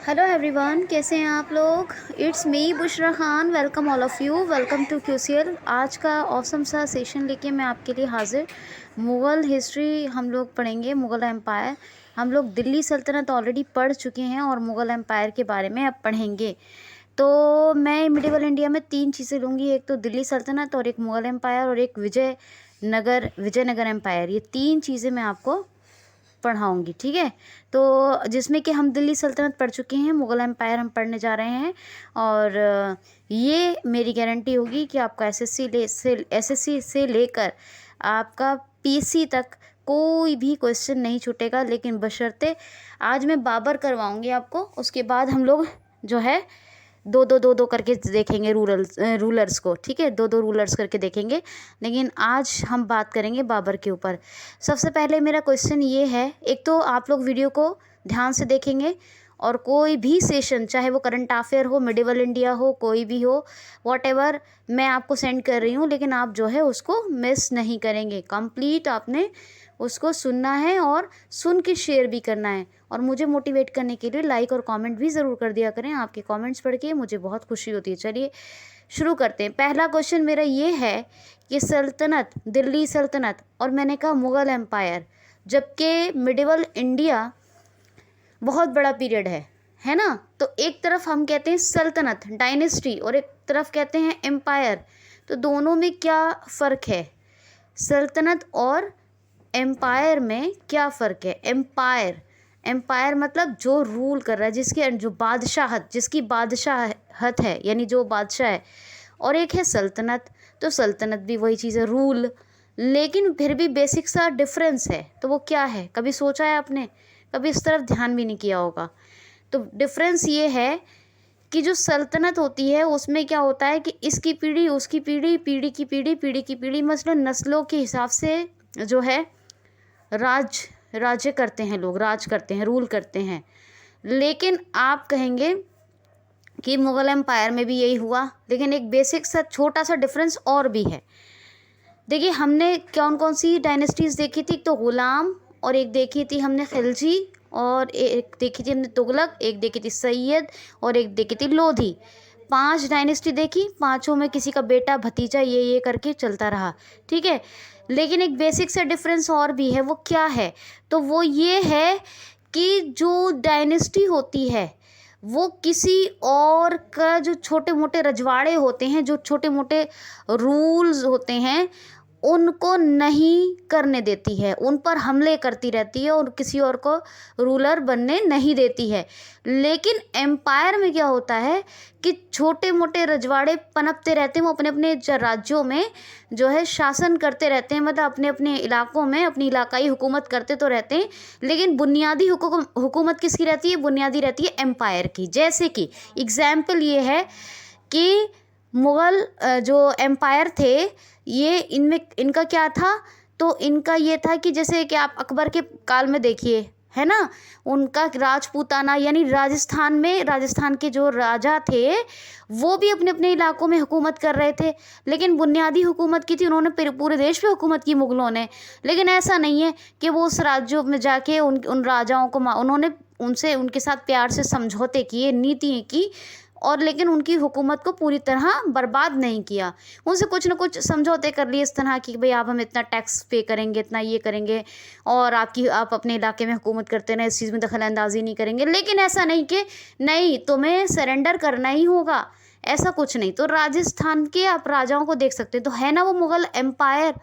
Hello everyone, कैसे हैं आप लोग। It's me Bushra Khan. Welcome all of you, welcome to QCL। आज का ऑसम सा सेशन लेके मैं आपके लिए हाजिर। मुग़ल हिस्ट्री हम लोग पढ़ेंगे, मुग़ल एम्पायर। हम लोग दिल्ली सल्तनत ऑलरेडी पढ़ चुके हैं और मुग़ल एम्पायर के बारे में अब पढ़ेंगे। तो मैं मिडिवल इंडिया में 3 चीज़ें लूँगी, एक तो दिल्ली सल्तनत और एक मुग़ल एम्पायर और एक विजयनगर एम्पायर। ये 3 चीज़ें मैं आपको पढ़ाऊँगी, ठीक है। तो जिसमें कि हम दिल्ली सल्तनत पढ़ चुके हैं, मुग़ल एम्पायर हम पढ़ने जा रहे हैं। और ये मेरी गारंटी होगी कि आपका एसएससी से लेकर आपका पीसी तक कोई भी क्वेश्चन नहीं छूटेगा। लेकिन बशर्ते आज मैं बाबर करवाऊँगी आपको, उसके बाद हम लोग जो है दो करके देखेंगे रूलर्स को, ठीक है। दो रूलर्स करके देखेंगे। लेकिन आज हम बात करेंगे बाबर के ऊपर। सबसे पहले मेरा क्वेश्चन ये है, एक तो आप लोग वीडियो को ध्यान से देखेंगे और कोई भी सेशन, चाहे वो करंट अफेयर हो, मिडिवल इंडिया हो, कोई भी हो, व्हाटएवर मैं आपको सेंड कर रही हूँ, लेकिन आप जो है उसको मिस नहीं करेंगे। कंप्लीट आपने उसको सुनना है और सुन के शेयर भी करना है। और मुझे मोटिवेट करने के लिए लाइक और कमेंट भी ज़रूर कर दिया करें। आपके कमेंट्स पढ़ के मुझे बहुत खुशी होती है। चलिए शुरू करते हैं। पहला क्वेश्चन मेरा ये है कि सल्तनत, दिल्ली सल्तनत और मैंने कहा मुग़ल एम्पायर, जबकि मिडिवल इंडिया बहुत बड़ा पीरियड है ना। तो एक तरफ हम कहते हैं सल्तनत, डायनेस्टी, और एक तरफ कहते हैं एम्पायर। तो दोनों में क्या फ़र्क है? सल्तनत और एम्पायर में क्या फ़र्क है? एम्पायर मतलब जो रूल कर रहा है, जिसकी बादशाहत है, यानी जो बादशाह है। और एक है सल्तनत। तो सल्तनत भी वही चीज़ है, रूल, लेकिन फिर भी बेसिक सा डिफरेंस है। तो वो क्या है? कभी सोचा है आपने? कभी इस तरफ ध्यान भी नहीं किया होगा। तो डिफरेंस ये है कि जो सल्तनत होती है उसमें क्या होता है कि इसकी पीढ़ी, उसकी पीढ़ी, पीढ़ी की पीढ़ी, पीढ़ी की पीढ़ी, मसलन नस्लों के हिसाब से जो है राज्य करते हैं, लोग राज करते हैं, रूल करते हैं। लेकिन आप कहेंगे कि मुग़ल एम्पायर में भी यही हुआ, लेकिन एक बेसिक सा छोटा सा डिफरेंस और भी है। देखिए, हमने कौन कौन सी डायनेस्टीज़ देखी थी? तो गुलाम, और एक देखी थी हमने खिलजी, और एक देखी थी हमने तुगलक, एक देखी थी सैयद, और एक देखी थी लोधी। 5 डायनेस्टी देखी, पाँचों में किसी का बेटा भतीजा ये करके चलता रहा, ठीक है। लेकिन एक बेसिक सा डिफरेंस और भी है। वो क्या है? तो वो ये है कि जो डायनेस्टी होती है वो किसी और का, जो छोटे मोटे रजवाड़े होते हैं, जो छोटे मोटे रूल्स होते हैं, उनको नहीं करने देती है, उन पर हमले करती रहती है और किसी और को रूलर बनने नहीं देती है। लेकिन एम्पायर में क्या होता है कि छोटे मोटे रजवाड़े पनपते रहते हैं, वो अपने अपने राज्यों में जो है शासन करते रहते हैं, मतलब अपने अपने इलाकों में अपनी इलाकाई हुकूमत करते तो रहते हैं। लेकिन बुनियादी हुकूमत किसकी रहती है? बुनियादी रहती है एम्पायर की। जैसे कि एग्जाम्पल ये है कि मुग़ल जो एम्पायर थे, ये इनका क्या था? तो इनका ये था कि जैसे कि आप अकबर के काल में देखिए, है ना, उनका राजपूताना, यानी राजस्थान के जो राजा थे वो भी अपने अपने इलाकों में हुकूमत कर रहे थे। लेकिन बुनियादी हुकूमत की थी, उन्होंने पूरे देश पे हुकूमत की मुग़लों ने। लेकिन ऐसा नहीं है कि वो उस राज्यों में जाके उन राजाओं को उन्होंने उनके साथ प्यार से समझौते किए, नीतियाँ की, और लेकिन उनकी हुकूमत को पूरी तरह बर्बाद नहीं किया। उनसे कुछ ना कुछ समझौते कर लिए इस तरह की, भाई आप हमें इतना टैक्स पे करेंगे, इतना ये करेंगे, और आप अपने इलाके में हुकूमत करते रहें, इस चीज़ में दखल अंदाजी नहीं करेंगे। लेकिन ऐसा नहीं कि नहीं तुम्हें सरेंडर करना ही होगा, ऐसा कुछ नहीं। तो राजस्थान के आप राजाओं को देख सकते हैं, तो है ना वो मुग़ल एम्पायर।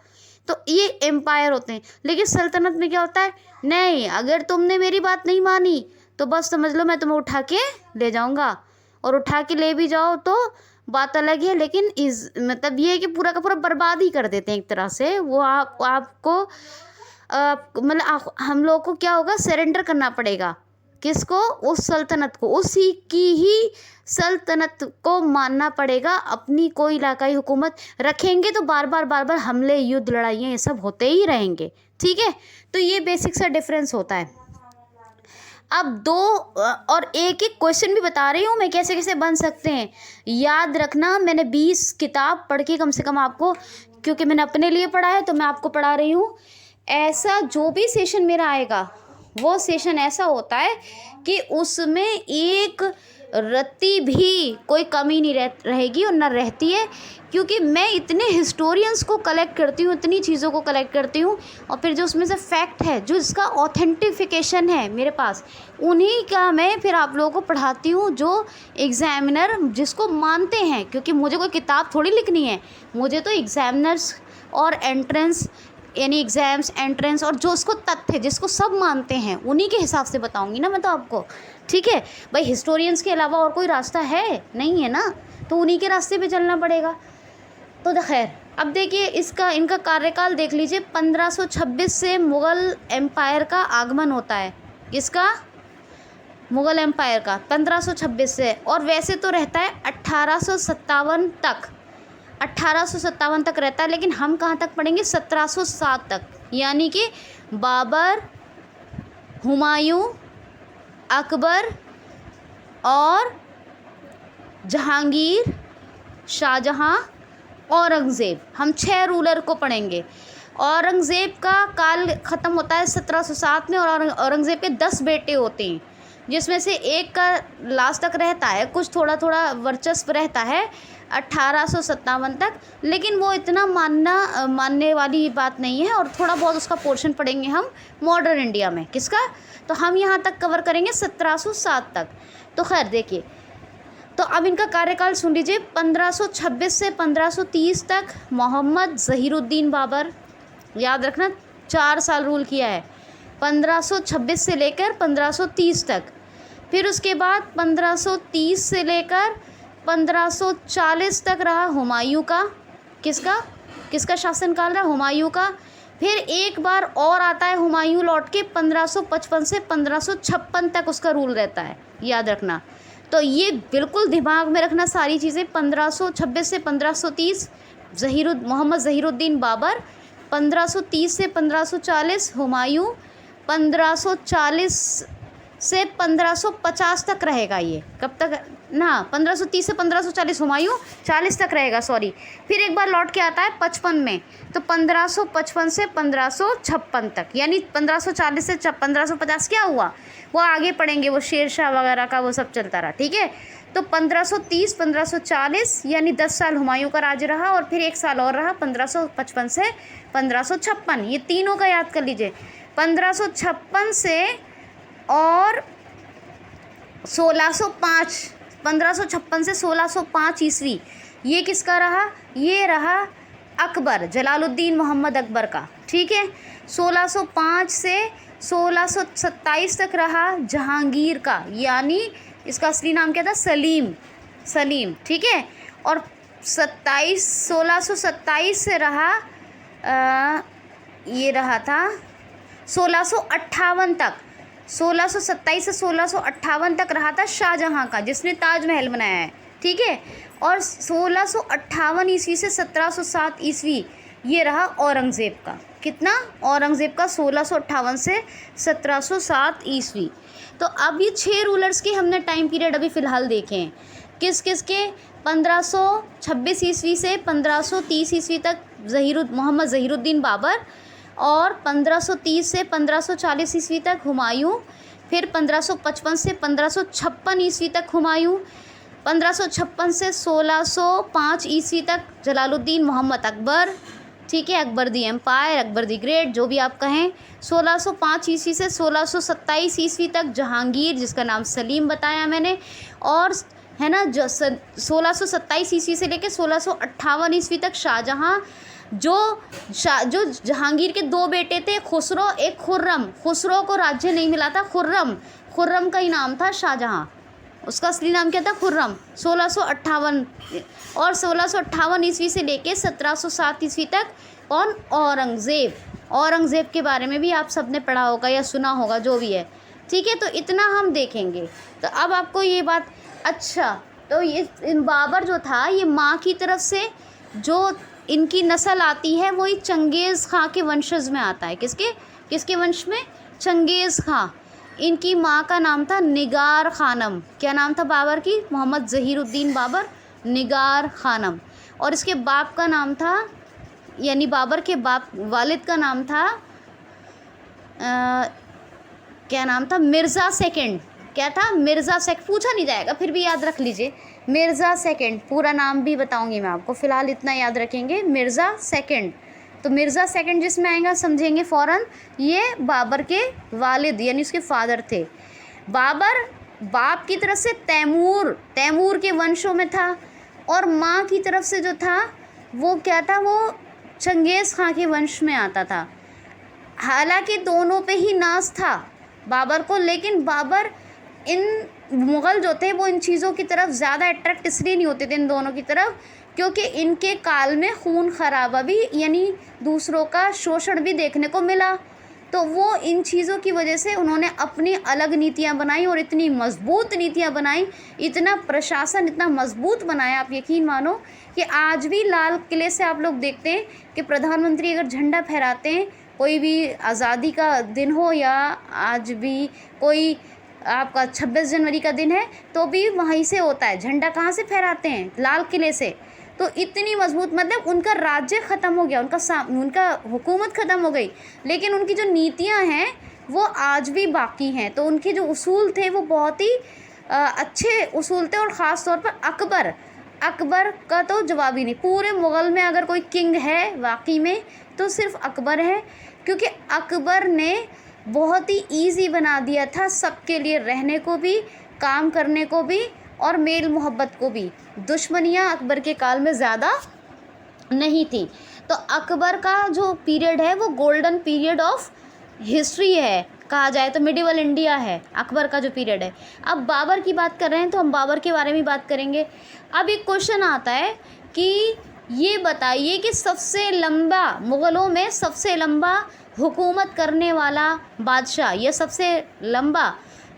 तो ये एम्पायर होते हैं। लेकिन सल्तनत में क्या होता है? नहीं, अगर तुमने मेरी बात नहीं मानी तो बस समझ लो मैं तुम्हें उठा के ले जाऊँगा, और उठा के ले भी जाओ तो बात अलग है। लेकिन मतलब ये है कि पूरा का पूरा बर्बाद ही कर देते हैं एक तरह से। वो आपको मतलब हम लोगों को क्या होगा? सरेंडर करना पड़ेगा। किसको? उस सल्तनत को, उसी की ही सल्तनत को मानना पड़ेगा। अपनी कोई इलाकाई हुकूमत रखेंगे तो बार बार हमले, युद्ध, लड़ाइयाँ ये सब होते ही रहेंगे, ठीक है। तो ये बेसिक सा डिफरेंस होता है। अब और एक क्वेश्चन भी बता रही हूँ मैं कैसे कैसे बन सकते हैं। याद रखना, मैंने 20 किताब पढ़ के कम से कम आपको, क्योंकि मैंने अपने लिए पढ़ा है तो मैं आपको पढ़ा रही हूँ। ऐसा जो भी सेशन मेरा आएगा वो सेशन ऐसा होता है कि उसमें एक रत्ती भी कोई कमी नहीं रहेगी और ना रहती है, क्योंकि मैं इतने हिस्टोरियंस को कलेक्ट करती हूँ, इतनी चीज़ों को कलेक्ट करती हूँ, और फिर जो उसमें से फैक्ट है, जो इसका ऑथेंटिफिकेशन है मेरे पास, उन्हीं का मैं फिर आप लोगों को पढ़ाती हूँ, जो एग्ज़ामिनर जिसको मानते हैं, क्योंकि मुझे कोई किताब थोड़ी लिखनी है, मुझे तो एग्ज़ामिनर्स और एंट्रेंस यानी एग्ज़ाम्स एंट्रेंस और जो उसको तथ्य जिसको सब मानते हैं उन्हीं के हिसाब से बताऊंगी ना मैं तो आपको, ठीक है भाई। हिस्टोरियंस के अलावा और कोई रास्ता है नहीं है ना, तो उन्हीं के रास्ते पे चलना पड़ेगा। तो खैर अब देखिए इनका कार्यकाल देख लीजिए। 1526 से मुग़ल एम्पायर का आगमन होता है। किसका? मुग़ल एम्पायर का 1526 से, और वैसे तो रहता है 1857 तक, 1857 तक रहता है, लेकिन हम कहाँ तक पढ़ेंगे? 1707 तक, यानी कि बाबर, हुमायूं, अकबर और जहांगीर, शाहजहां, औरंगज़ेब, हम 6 रूलर को पढ़ेंगे। औरंगज़ेब का काल ख़त्म होता है 1707 में, और औरंगज़ेब के 10 बेटे होते हैं, जिसमें से एक का लास्ट तक रहता है, कुछ थोड़ा थोड़ा वर्चस्व रहता है 1857 तक, लेकिन वो इतना मानने वाली बात नहीं है, और थोड़ा बहुत उसका पोर्शन पढ़ेंगे हम मॉडर्न इंडिया में। किसका? तो हम यहाँ तक कवर करेंगे 1707 तक। तो खैर देखिए, तो अब इनका कार्यकाल सुन लीजिए। 1526 से 1530 तक मोहम्मद ज़हीरुद्दीन बाबर, याद रखना 4 साल रूल किया है, 1526 से लेकर 1530 तक। फिर उसके बाद 1530 से लेकर 1540 तक रहा हुमायूं का। किसका शासनकाल रहा? हुमायूं का। फिर एक बार और आता है हुमायूं लौट के, 1555 से 1556 तक उसका रूल रहता है, याद रखना। तो ये बिल्कुल दिमाग में रखना सारी चीज़ें। 1526 से 1530 मोहम्मद ज़हीरुद्दीन बाबर, 1530 से 1540 हुमायूं, 1540 से 1550 तक रहेगा ये। कब तक ना? 1530 से 1540 हुमायूं, 40 तक रहेगा, सॉरी। फिर एक बार लौट के आता है 55 में, तो 1555 से 1556 तक, यानी 1540 से 1550 क्या हुआ वो आगे पढ़ेंगे, वो शेर शाह वगैरह का वो सब चलता रहा, ठीक है। तो 1530 1540 यानी 10 साल हुमायूं का राज रहा, और फिर 1 साल और रहा 1555 से 1556। ये तीनों का याद कर लीजिए। 1556 से और 1605, 1556 से 1605 ईस्वी, ये किसका रहा? ये रहा अकबर, जलालुद्दीन मोहम्मद अकबर का, ठीक है। 1605 से 1627 तक रहा जहांगीर का, यानी इसका असली नाम क्या था? सलीम, ठीक है। और 1627 से रहा ये रहा था 1658 तक, 1627 से 1658 तक रहा था शाहजहां का, जिसने ताजमहल बनाया है, ठीक है। और 1658 ईस्वी से 1707 ईस्वी ये रहा औरंगज़ेब का। कितना? औरंगज़ेब का 1658 से 1707 ईस्वी। तो अब ये 6 रूलर्स के हमने टाइम पीरियड अभी फ़िलहाल देखे हैं। किस के? 1526 ईस्वी से 1530 ईस्वी तक मोहम्मद ज़हीरुद्दीन बाबर, और 1530 से 1540 ईस्वी तक हुमायूं। फिर 1555 से 1556 ईस्वी तक हुमायूं, 1556 से 1605 ईस्वी तक जलालुद्दीन मोहम्मद अकबर, ठीक है। अकबर दी एम्पायर, अकबर दी ग्रेट, जो भी आप कहें। 1605 ईस्वी से 1627 ईस्वी तक जहांगीर, जिसका नाम सलीम बताया मैंने, और है ना 1627 ईस्वी से लेकर 1658 ईस्वी तक शाहजहां, जो जहांगीर के 2 बेटे थे, खुसरो, एक खुर्रम। खुसरो को राज्य नहीं मिला था, खुर्रम का ही नाम था शाहजहां, उसका असली नाम क्या था? खुर्रम। 1658 और 1658 ईस्वी से लेके 1707 ईस्वी तक कौन? औरंगज़ेब के बारे में भी आप सबने पढ़ा होगा या सुना होगा, जो भी है, ठीक है। तो इतना हम देखेंगे। तो अब आपको ये बात, अच्छा, तो ये बाबर जो था, ये माँ की तरफ से जो इनकी नस्ल आती है वही चंगेज़ खां के वंशज में आता है। किसके वंश में? चंगेज़ खां। इनकी माँ का नाम था निगार खानम। क्या नाम था बाबर की? मोहम्मद ज़हीरुद्दीन बाबर, निगार खानम। और इसके बाप का नाम था, यानी बाबर के वालिद का नाम था क्या नाम था, मिर्ज़ा सेकंड। क्या था, मिर्ज़ा सेकंड। पूछा नहीं जाएगा, फिर भी याद रख लीजिए, मिर्ज़ा सेकंड। पूरा नाम भी बताऊंगी मैं आपको, फ़िलहाल इतना याद रखेंगे, मिर्ज़ा सेकंड। तो मिर्ज़ा सेकंड जिसमें आएगा समझेंगे फ़ौरन, ये बाबर के वालिद यानी उसके फादर थे। बाबर बाप की तरफ से तैमूर के वंशों में था, और माँ की तरफ से जो था वो क्या था, वो चंगेज़ खां के वंश में आता था। हालांकि दोनों पे ही नाज था बाबर को, लेकिन बाबर इन मुग़ल जो थे वो इन चीज़ों की तरफ ज़्यादा अट्रैक्ट इसलिए नहीं होते थे इन दोनों की तरफ, क्योंकि इनके काल में खून खराबा भी यानी दूसरों का शोषण भी देखने को मिला। तो वो इन चीज़ों की वजह से उन्होंने अपनी अलग नीतियाँ बनाई, और इतनी मजबूत नीतियाँ बनाई, इतना प्रशासन इतना मजबूत बनाया, आप यकीन मानो कि आज भी लाल किले से आप लोग देखते हैं कि प्रधानमंत्री अगर झंडा फहराते हैं, कोई भी आज़ादी का दिन हो या आज भी कोई आपका 26 जनवरी का दिन है, तो भी वहीं से होता है। झंडा कहाँ से फहराते हैं, लाल किले से। तो इतनी मजबूत, मतलब उनका राज्य ख़त्म हो गया, उनका हुकूमत ख़त्म हो गई, लेकिन उनकी जो नीतियां हैं वो आज भी बाकी हैं। तो उनके जो उसूल थे वो बहुत ही अच्छे उसूल थे। और ख़ास तौर पर अकबर का तो जवाब ही नहीं। पूरे मुग़ल में अगर कोई किंग है वाकई में तो सिर्फ अकबर है, क्योंकि अकबर ने बहुत ही ईज़ी बना दिया था सबके लिए, रहने को भी, काम करने को भी, और मेल मोहब्बत को भी। दुश्मनियाँ अकबर के काल में ज़्यादा नहीं थी। तो अकबर का जो पीरियड है वो गोल्डन पीरियड ऑफ हिस्ट्री है, कहा जाए तो मिडिवल इंडिया है अकबर का जो पीरियड है। अब बाबर की बात कर रहे हैं तो हम बाबर के बारे में बात करेंगे। अब एक क्वेश्चन आता है कि ये बताइए कि सबसे लंबा, मुग़लों में सबसे लंबा हुकूमत करने वाला बादशाह या सबसे लंबा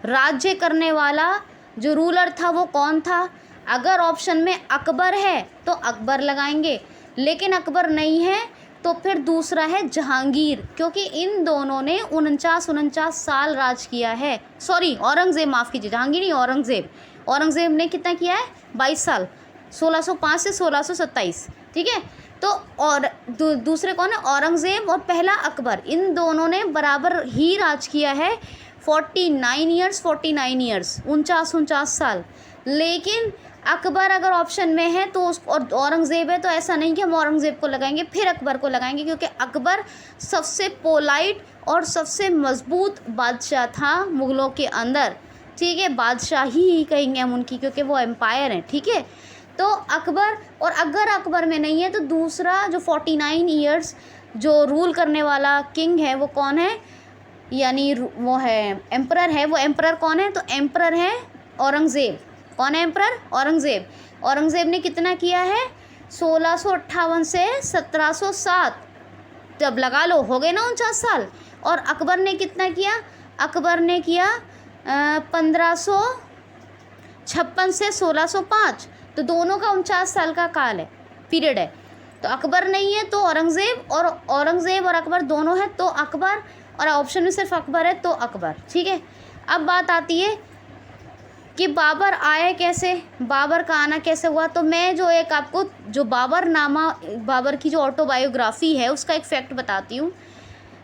राज्य करने वाला जो रूलर था वो कौन था। अगर ऑप्शन में अकबर है तो अकबर लगाएंगे, लेकिन अकबर नहीं है तो फिर दूसरा है जहांगीर, क्योंकि इन दोनों ने 49 साल राज किया है। सॉरी, औरंगज़ेब, माफ़ कीजिए, जहांगीर नहीं, औरंगज़ेब ने कितना किया है, 22 साल, 1605 से 1627, ठीक है। तो और दूसरे कौन है, औरंगज़ेब, और पहला अकबर। इन दोनों ने बराबर ही राज किया है, 49 ईयर्स, 49 साल। लेकिन अकबर अगर ऑप्शन में है तो और औरंगज़ेब है तो ऐसा नहीं कि हम औरंगज़ेब को लगाएंगे फिर अकबर को लगाएंगे, क्योंकि अकबर सबसे पोलाइट और सबसे मजबूत बादशाह था मुग़लों के अंदर, ठीक है। बादशाही ही कहेंगे हम उनकी, क्योंकि वो एम्पायर हैं, ठीक है। तो अकबर, और अगर अकबर में नहीं है तो दूसरा जो 49 ईयर्स जो रूल करने वाला किंग है वो कौन है, यानी वो है एम्परर है। वो एम्परर कौन है, तो एम्परर है औरंगज़ेब। कौन है एम्परर, औरंगज़ेब। औरंगज़ेब ने कितना किया है, 1658 से 1707, तब लगा लो हो गए ना 49 साल। और अकबर ने कितना किया, अकबर ने किया 1556 से 1605, तो दोनों का 49 साल का काल है, पीरियड है। तो अकबर नहीं है तो औरंगज़ेब, और औरंगज़ेब और अकबर दोनों हैं तो अकबर, और ऑप्शन में सिर्फ अकबर है तो अकबर, ठीक है। अब बात आती है कि बाबर आए कैसे, बाबर का आना कैसे हुआ। तो मैं जो एक आपको जो बाबर की जो ऑटोबायोग्राफ़ी है उसका एक फैक्ट बताती हूँ।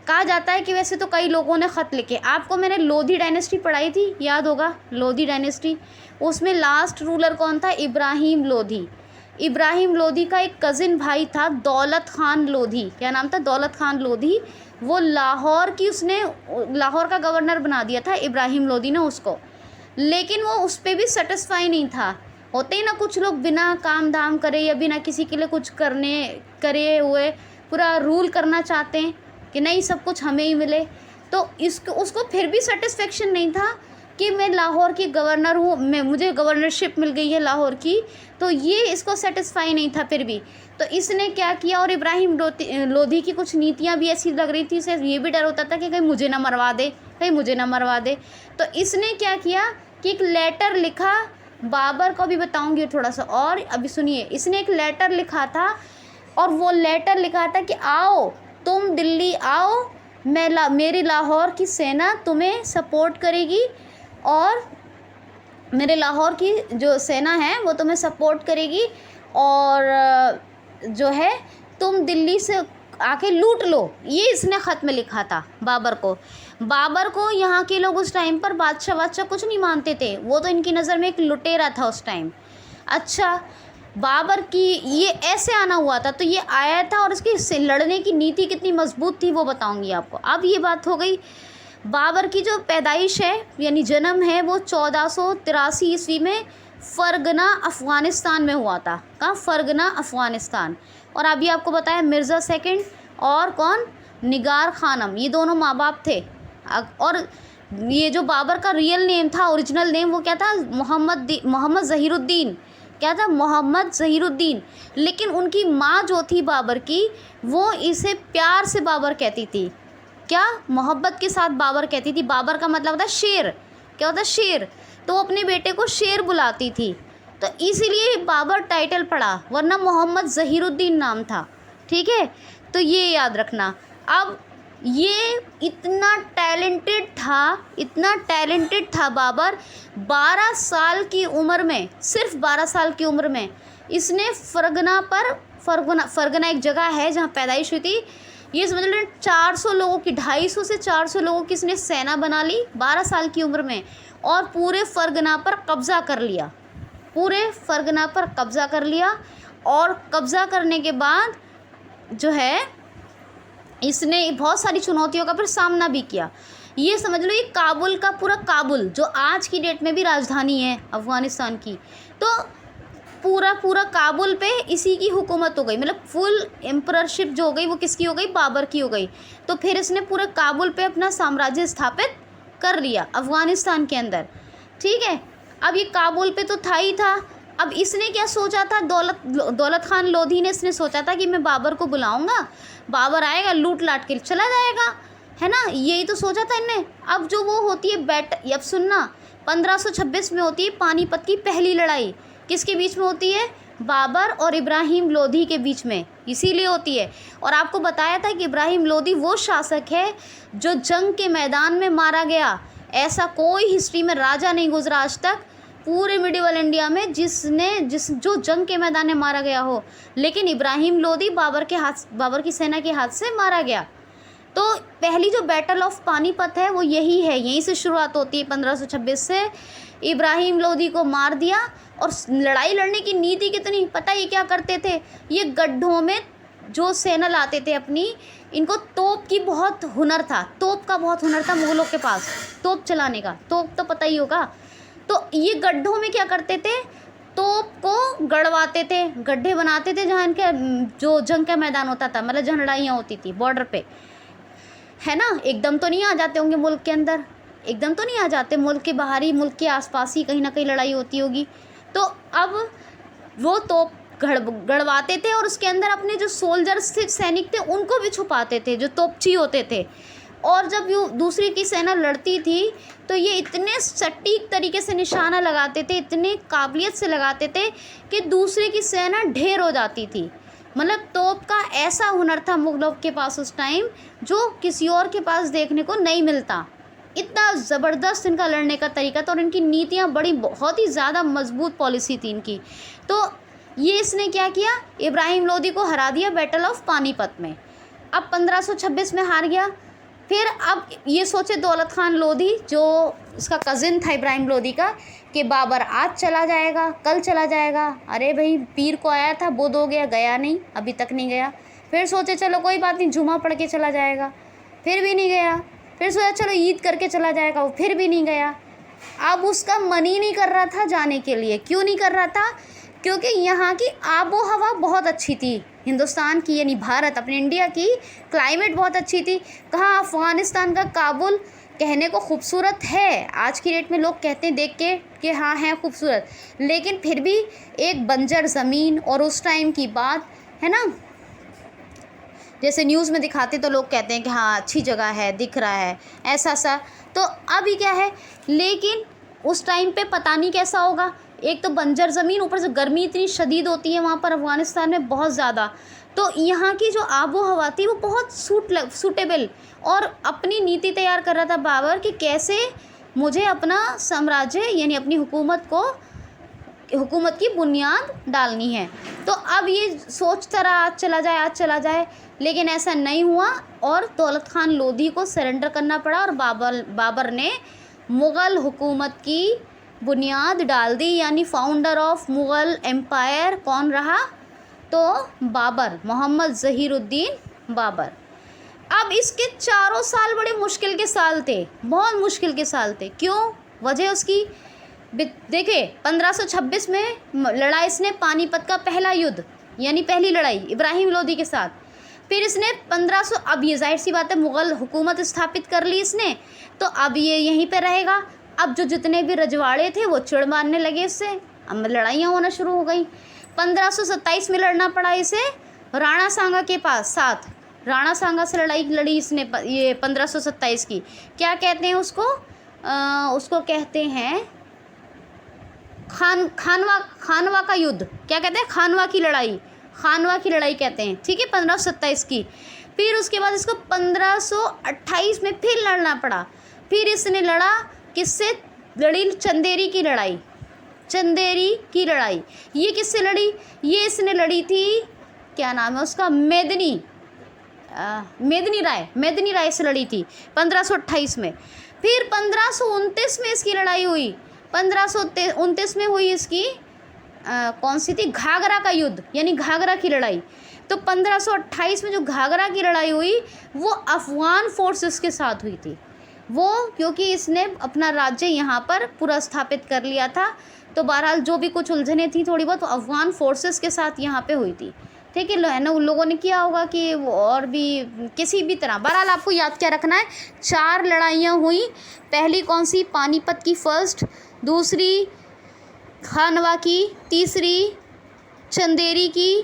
कहा जाता है कि वैसे तो कई लोगों ने ख़त लिखे, आपको मैंने लोधी डायनेस्टी पढ़ाई थी, याद होगा लोधी डायनेस्टी, उसमें लास्ट रूलर कौन था, इब्राहिम लोधी। इब्राहिम लोधी का एक कज़िन भाई था दौलत ख़ान लोधी, क्या नाम था, दौलत ख़ान लोधी। वो लाहौर का गवर्नर बना दिया था इब्राहिम लोधी ने उसको, लेकिन वो उस पर भी सेटिस्फाई नहीं था। होते ही ना कुछ लोग बिना काम धाम करे या बिना किसी के लिए कुछ करे हुए पूरा रूल करना चाहते हैं कि नहीं सब कुछ हमें ही मिले। तो उसको फिर भी सेटिस्फेक्शन नहीं था कि मैं लाहौर की गवर्नर हूँ, मुझे गवर्नरशिप मिल गई है लाहौर की, तो ये इसको सेटिस्फाई नहीं था फिर भी। तो इसने क्या किया, और इब्राहिम लोधी की कुछ नीतियाँ भी ऐसी लग रही थी, इसे ये भी डर होता था कि कहीं मुझे ना मरवा दे, तो इसने क्या किया कि एक लेटर लिखा, बाबर को भी बताऊंगी थोड़ा सा, और अभी सुनिए। इसने एक लेटर लिखा था, और वो लेटर लिखा था कि आओ तुम दिल्ली आओ, मेरी लाहौर की सेना तुम्हें सपोर्ट करेगी, और मेरे लाहौर की जो सेना है वो तुम्हें सपोर्ट करेगी, और जो है तुम दिल्ली से आके लूट लो, ये इसने ख़त में लिखा था बाबर को यहाँ के लोग उस टाइम पर बादशाह कुछ नहीं मानते थे, वो तो इनकी नज़र में एक लुटेरा था उस टाइम। अच्छा, बाबर की ये ऐसे आना हुआ था, तो ये आया था और इसकी लड़ने की नीति कितनी मजबूत थी वो बताऊंगी आपको। अब ये बात हो गई, बाबर की जो पैदाइश है यानी जन्म है वो 1483 ईस्वी में फ़रगना अफ़गानिस्तान में हुआ था। कहाँ? फ़रगना अफ़गानिस्तान। और अभी आपको बताया मिर्ज़ा सेकंड और कौन, निगार खानम, ये दोनों माँ बाप थे। और ये जो बाबर का रियल नेम था, ओरिजिनल नेम, वो क्या था? मोहम्मद ज़हीरुद्दीन। क्या था? मोहम्मद ज़हीरुद्दीन। लेकिन उनकी माँ जो थी बाबर की, वो इसे प्यार से बाबर कहती थी। क्या? मोहब्बत के साथ बाबर कहती थी। बाबर का मतलब होता है शेर। क्या होता है? शेर। तो वो अपने बेटे को शेर बुलाती थी, तो इसीलिए बाबर टाइटल पड़ा, वरना मोहम्मद ज़हीरुद्दीन नाम था। ठीक है, तो ये याद रखना। अब ये इतना टैलेंटेड था बाबर, 12 साल की उम्र में, सिर्फ 12 साल की उम्र में इसने फ़रगना एक जगह है जहाँ पैदाइश हुई थी, ये समझ लो 400 लोगों की, 250 से 400 लोगों की इसने सेना बना ली 12 साल की उम्र में, और पूरे फ़रगना पर कब्ज़ा कर लिया। और कब्ज़ा करने के बाद जो है इसने बहुत सारी चुनौतियों का फिर सामना भी किया। ये समझ लो, ये काबुल का पूरा, काबुल जो आज की डेट में भी राजधानी है अफ़गानिस्तान की, तो पूरा काबुल पे इसी की हुकूमत हो गई, मतलब फुल एम्पररशिप जो हो गई वो किसकी हो गई? बाबर की हो गई। तो फिर इसने पूरे काबुल पे अपना साम्राज्य स्थापित कर लिया अफ़गानिस्तान के अंदर। ठीक है, अब ये काबुल पे तो था ही था। अब इसने क्या सोचा था? दौलत खान लोधी ने इसने सोचा था कि मैं बाबर को बुलाऊंगा, बाबर आएगा, लूट लाट के चला जाएगा, है ना, यही तो सोचा था इनने। अब जो वो होती है अब सुनना, 1526 में होती है पानीपत की पहली लड़ाई। किसके बीच में होती है? बाबर और इब्राहिम लोधी के बीच में, इसीलिए होती है। और आपको बताया था कि इब्राहिम लोधी वो शासक है जो जंग के मैदान में मारा गया। ऐसा कोई हिस्ट्री में राजा नहीं गुजरा आज तक पूरे मिडिवल इंडिया में जो जंग के मैदान में मारा गया हो, लेकिन इब्राहिम लोधी बाबर की सेना के हाथ से मारा गया। तो पहली जो बैटल ऑफ पानीपत है वो यही है, यहीं से शुरुआत होती है 1526 से। इब्राहिम लोधी को मार दिया। और लड़ाई लड़ने की नीति कितनी, पता है ये क्या करते थे? ये गड्ढों में जो सेना लाते थे अपनी, इनको तोप का बहुत हुनर था मुगलों के पास, तोप चलाने का। तोप तो पता ही होगा। तो ये गड्ढों में क्या करते थे? तोप को गड़वाते थे, गड्ढे बनाते थे जहाँ इनके जो जंग का मैदान होता था, मतलब जहाँ लड़ाइयाँ होती थी बॉर्डर पे, है ना। एकदम तो नहीं आ जाते होंगे मुल्क के अंदर, एकदम तो नहीं आ जाते, मुल्क के बाहर ही, मुल्क के आसपास ही कहीं ना कहीं लड़ाई होती होगी। तो अब वो तोप गड़वाते थे और उसके अंदर अपने जो सोल्जर्स थे, सैनिक थे, उनको भी छुपाते थे जो तोपची होते थे। और जब ये दूसरी की सेना लड़ती थी तो ये इतने सटीक तरीके से निशाना लगाते थे, इतने काबिलियत से लगाते थे कि दूसरे की सेना ढेर हो जाती थी। मतलब तोप का ऐसा हुनर था मुगलों के पास उस टाइम, जो किसी और के पास देखने को नहीं मिलता। इतना ज़बरदस्त इनका लड़ने का तरीका था और इनकी नीतियाँ बहुत ही ज़्यादा मजबूत पॉलिसी थी इनकी। तो ये इसने क्या किया? इब्राहिम लोधी को हरा दिया बैटल ऑफ पानीपत में। अब 1526 में हार गया। फिर अब ये सोचे दौलत खान लोधी, जो इसका कज़िन था इब्राहिम लोधी का, कि बाबर आज चला जाएगा, कल चला जाएगा। अरे भाई, पीर को आया था, बुध हो गया, गया नहीं, अभी तक नहीं गया। फिर सोचे चलो कोई बात नहीं, जुमा पढ़ के चला जाएगा, फिर भी नहीं गया। फिर सोचा चलो ईद करके चला जाएगा, वो फिर भी नहीं गया। अब उसका मन ही नहीं कर रहा था जाने के लिए। क्यों नहीं कर रहा था? क्योंकि यहाँ की आबो हवा बहुत अच्छी थी, हिंदुस्तान की यानी भारत, अपने इंडिया की क्लाइमेट बहुत अच्छी थी। कहाँ? अफ़गानिस्तान का काबुल कहने को खूबसूरत है, आज की डेट में लोग कहते हैं देख के कि हाँ है खूबसूरत, लेकिन फिर भी एक बंजर ज़मीन, और उस टाइम की बात है ना, जैसे न्यूज़ में दिखाते तो लोग कहते हैं कि हाँ अच्छी जगह है, दिख रहा है ऐसा सा। तो अभी क्या है, लेकिन उस टाइम पे पता नहीं कैसा होगा। एक तो बंजर ज़मीन, ऊपर से गर्मी इतनी शदीद होती है वहाँ पर अफ़गानिस्तान में, बहुत ज़्यादा। तो यहाँ की जो आबो हवा थी वो बहुत सूटेबल, और अपनी नीति तैयार कर रहा था बाबर कि कैसे मुझे अपना साम्राज्य यानी अपनी हुकूमत को हुकूमत की बुनियाद डालनी है। तो अब ये सोचता रहा आज चला जाए, लेकिन ऐसा नहीं हुआ और दौलत खान लोधी को सरेंडर करना पड़ा और बाबर ने मुग़ल हुकूमत की बुनियाद डाल दी, यानी फाउंडर ऑफ मुग़ल एम्पायर कौन रहा? तो बाबर, मोहम्मद ज़हीरुद्दीन बाबर। अब इसके चारों साल बड़े मुश्किल के साल थे, बहुत मुश्किल के साल थे। क्यों? वजह उसकी देखिए 1526 में लड़ा इसने पानीपत का पहला युद्ध, यानी पहली लड़ाई इब्राहिम लोदी के साथ। फिर इसने 1500, अब ये जाहिर सी बात है मुग़ल हुकूमत स्थापित कर ली इसने, तो अब ये यहीं पे रहेगा। अब जो जितने भी रजवाड़े थे वो चिड़ मारने लगे इससे, अब लड़ाइयाँ होना शुरू हो गई। 1527 में लड़ना पड़ा इसे राणा सांगा के साथ। राणा सांगा से लड़ाई लड़ी इसने, ये 1527 की। क्या कहते हैं उसको? उसको कहते हैं खानवा का युद्ध। क्या कहते हैं? खानवा की लड़ाई कहते हैं, ठीक है, 1527 की। फिर उसके बाद इसको 1528 में फिर लड़ना पड़ा। फिर इसने लड़ा किससे? लड़ी चंदेरी की लड़ाई। ये किससे लड़ी? ये इसने लड़ी थी, क्या नाम है उसका, मेदिनी राय से लड़ी थी 1528 में। फिर 1529 में इसकी लड़ाई हुई। 1529 में हुई इसकी कौन सी थी? घाघरा का युद्ध, यानी घाघरा की लड़ाई। तो 1528 में जो घाघरा की लड़ाई हुई वो अफ़गान फोर्सेस के साथ हुई थी। वो क्योंकि इसने अपना राज्य यहाँ पर पूरा स्थापित कर लिया था, तो बहरहाल जो भी कुछ उलझने थी थोड़ी बहुत, अफ़गान फोर्सेस के साथ यहाँ पे हुई थी, ठीक है ना। उन लोगों ने किया होगा कि वो और भी किसी भी तरह, बहरहाल आपको याद क्या रखना है, 4 लड़ाइयाँ हुई। पहली कौन सी? पानीपत की फर्स्ट, दूसरी खानवा की, तीसरी चंदेरी की,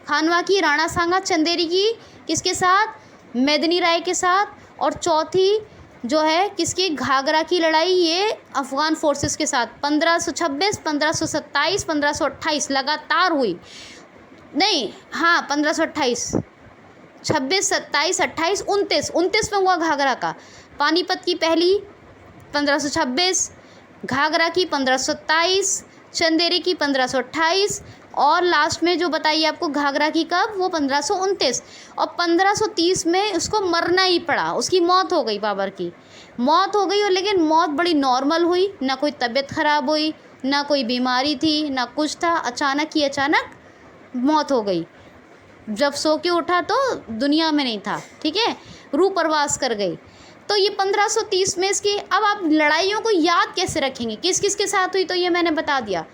खानवा की राणा सांगा, चंदेरी की किसके साथ? मेदिनी राय के साथ, और चौथी जो है किसकी? घाघरा की लड़ाई, ये अफ़गान फोर्सेस के साथ 1526, 1527, 1528 लगातार हुई। नहीं, हाँ 1528, 26, 27, 28, 29 में हुआ घाघरा का। पानीपत की पहली 1526, घाघरा की 1527, चंदेरी की 1528, और लास्ट में जो बताइए आपको घाघरा की कब? वो 1529। और 1530 में उसको मरना ही पड़ा, उसकी मौत हो गई, बाबर की मौत हो गई। और लेकिन मौत बड़ी नॉर्मल हुई, ना कोई तबीयत ख़राब हुई, ना कोई बीमारी थी, ना कुछ था, अचानक मौत हो गई। जब सो के उठा तो दुनिया में नहीं था, ठीक है, रूह परवास कर गई। तो ये 1530 में इसकी। अब आप लड़ाइयों को याद कैसे रखेंगे, किस किस के साथ हुई? तो ये मैंने बता दिया।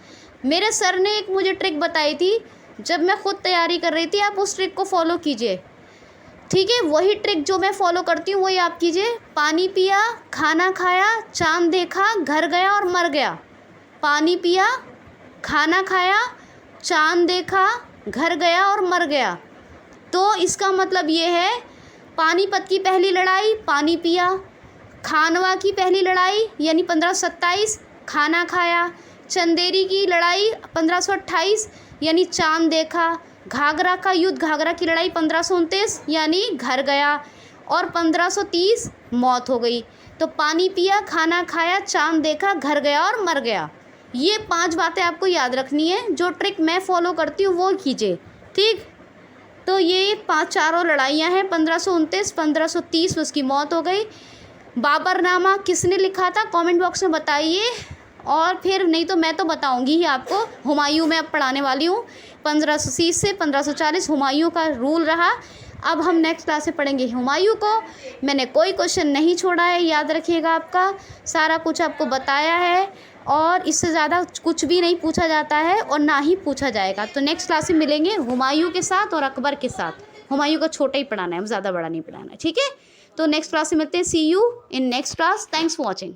मेरे सर ने एक मुझे ट्रिक बताई थी जब मैं ख़ुद तैयारी कर रही थी, आप उस ट्रिक को फॉलो कीजिए, ठीक है। वही ट्रिक जो मैं फॉलो करती हूँ वही आप कीजिए। पानी पिया, खाना खाया, चांद देखा, घर गया और मर गया। पानी पिया, खाना खाया, चांद देखा, घर गया और मर गया। तो इसका मतलब ये है, पानीपत की पहली लड़ाई पानी पिया, खानवा की पहली लड़ाई यानी 1527 खाना खाया, चंदेरी की लड़ाई 1528 यानी चांद देखा, घाघरा का युद्ध, घाघरा की लड़ाई 1529 यानी घर गया, और 1530 मौत हो गई। तो पानी पिया, खाना खाया, चांद देखा, घर गया और मर गया। ये 5 बातें आपको याद रखनी है। जो ट्रिक मैं फॉलो करती हूँ वो कीजिए, ठीक। तो ये 4 लड़ाइयाँ हैं। 1529, 1530 में उसकी मौत हो गई। बाबरनामा किसने लिखा था? कमेंट बॉक्स में बताइए। और फिर नहीं तो मैं तो बताऊंगी ही आपको। हुमायूं मैं अब पढ़ाने वाली हूँ। 1530 से 1540 हुमायूं का रूल रहा। अब हम नेक्स्ट क्लास में पढ़ेंगे हुमायूं को। मैंने कोई क्वेश्चन नहीं छोड़ा है, याद रखिएगा। आपका सारा कुछ आपको बताया है और इससे ज़्यादा कुछ भी नहीं पूछा जाता है और ना ही पूछा जाएगा। तो नेक्स्ट क्लास में मिलेंगे हुमायूं के साथ और अकबर के साथ। हुमायूं का छोटा ही पढ़ाना है, ज़्यादा बड़ा नहीं पढ़ाना है, ठीक है। तो नेक्स्ट क्लास में मिलते हैं। See you in next class. Thanks for watching.